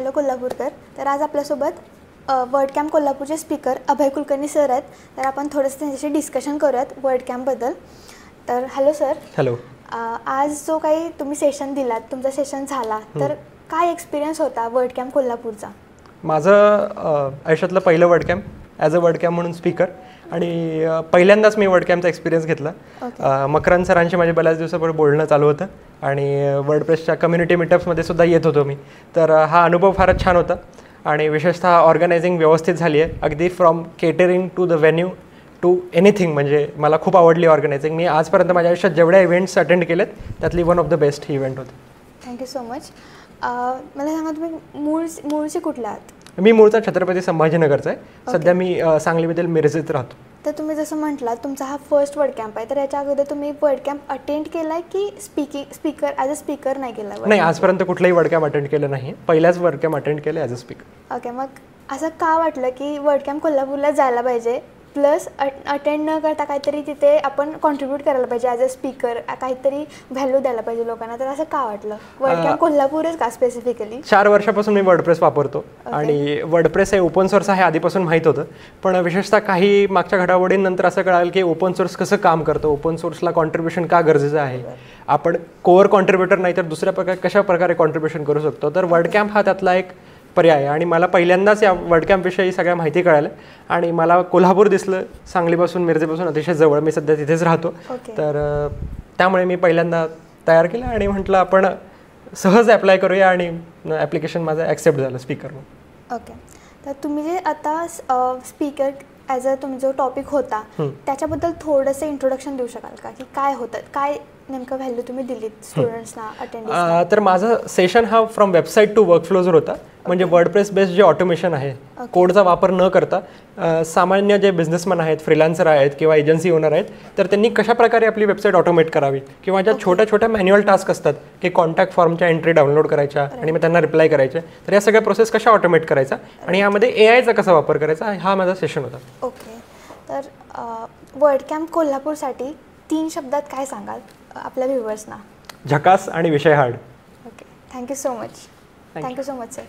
Hello Kolhapurkar. तर आज आपल्यासोबत वर्ड कॅम्प कोल्हापूरचे स्पीकर अभय कुलकर्णी सर आहेत. तर आपण थोडंसं त्यांच्याशी डिस्कशन करूयात वर्ड कॅम्पबद्दल. तर हॅलो सर. हॅलो. आज जो काही तुम्ही सेशन दिलात, तुमचा सेशन झाला, तर काय एक्सपिरियन्स होता वर्ड कॅम्प कोल्हापूरचा? माझं आयुष्यातलं पहिलं word camp as a word camp म्हणून स्पीकर, आणि पहिल्यांदाच मी वर्ड कॅम्पचा एक्सपिरियन्स घेतला. मकरंद सरांशी माझे बऱ्याच दिवसापूर्वी बोलणं चालू होतं आणि वर्डप्रेसच्या कम्युनिटी मीटअप्समध्ये सुद्धा येत होतो मी. तर हा अनुभव फारच छान होता आणि विशेषतः ऑर्गनायझिंग व्यवस्थित झाली आहे, अगदी from catering to the venue to anything. म्हणजे मला खूप आवडली ऑर्गनायझिंग. मी आजपर्यंत माझ्या आयुष्यात जेवढ्या इव्हेंट्स अटेंड केलेत त्यातली वन ऑफ द बेस्ट ही इव्हेंट होती. Thank you so much. मला सांगा, तुम्ही मूळचे कुठले आहात? मी मूळचा छत्रपती संभाजीनगरचा आहे. सध्या मी सांगलीमधील मिरजेत राहतो. तर तुम्ही जसं म्हटलात तुमचा हा फर्स्ट वर्ड कॅम्प आहे, तर याच्या अगोदर तुम्ही वर्ड कॅम्प अटेंड केला आहे की स्पीकर ॲज अ स्पीकर नाही केला? नाही, आजपर्यंत कुठलाही वर्ड कॅम्प अटेंड केलं नाही. पहिल्याच वर्ड कॅम्प अटेंड केलं ॲज अ स्पीकर. ओके. मग असं का वाटलं की वर्ड कॅम्प कोल्हापूरला जायला पाहिजे, प्लस अटेंड न करता काहीतरी तिथे आपण कॉन्ट्रीब्यूट करायला पाहिजे ॲज अ स्पीकर, काहीतरी व्हॅल्यू द्यायला पाहिजे लोकांना? तर असं का वाटलं वर्ड कॅम्प कोल्हापूरच का स्पेसिफिकली? 4 वर्षापासून मी वर्डप्रेस वापरतो आणि वर्डप्रेस हे ओपन सोर्स आहे आधीपासून माहीत होतं. पण विशेषतः काही मागच्या घडामोडींनंतर असं कळालं की ओपन सोर्स कसं काम करतं, ओपन सोर्सला कॉन्ट्रीब्युशन का गरजेचं आहे, आपण कोअर कॉन्ट्रीब्युटर नाही तर दुसऱ्या कशा प्रकारे कॉन्ट्रीब्युशन करू शकतो. तर वर्ड कॅम्प हा त्यातला एक पर्याय आहे आणि मला पहिल्यांदाच या वर्ड कॅम्पविषयी सगळ्या माहिती कळालं आणि मला कोल्हापूर दिसलं. सांगलीपासून मिरजेपासून अतिशय जवळ, मी सध्या तिथेच राहतो. तर त्यामुळे मी पहिल्यांदा तयार केलं आणि म्हटलं आपण सहज ॲप्लाय करूया आणि ॲप्लिकेशन माझं ॲक्सेप्ट झालं स्पीकर म्हणून. ओके. तर तुम्ही जे आता स्पीकर ॲज अ तुम्ही जो टॉपिक होता त्याच्याबद्दल थोडंसं इंट्रोडक्शन देऊ शकाल का, की काय होतं, काय नेमकं व्हॅल्यू तुम्ही दिलीत स्टुडंट्सना, अटेंडन्सना? तर माझं सेशन हा फ्रॉम वेबसाईट टू वर्कफ्लोजवर होता. म्हणजे वर्डप्रेस बेस्ड जे ऑटोमेशन आहे, कोडचा वापर न करता सामान्य जे बिझनेसमॅन आहेत, फ्रीलान्सर आहेत किंवा एजन्सी ओनर आहेत, तर त्यांनी कशाप्रकारे आपली वेबसाईट ऑटोमेट करावी किंवा ज्या छोट्या छोट्या मॅन्युअल टास्क असतात की कॉन्टॅक्ट फॉर्मच्या एंट्री डाउनलोड करायच्या आणि मग त्यांना रिप्लाय करायचे, तर या सगळ्या प्रोसेस कशा ऑटोमेट करायचा आणि यामध्ये AI चा कसा वापर करायचा, हा माझा सेशन होता. ओके. तर वर्ड कॅम्प कोल्हापूरसाठी 3 शब्दात काय सांगाल आपल्या व्ह्युअर्सना? झकास आणि विषय hard. Okay. Thank you so much. Thank you so much sir.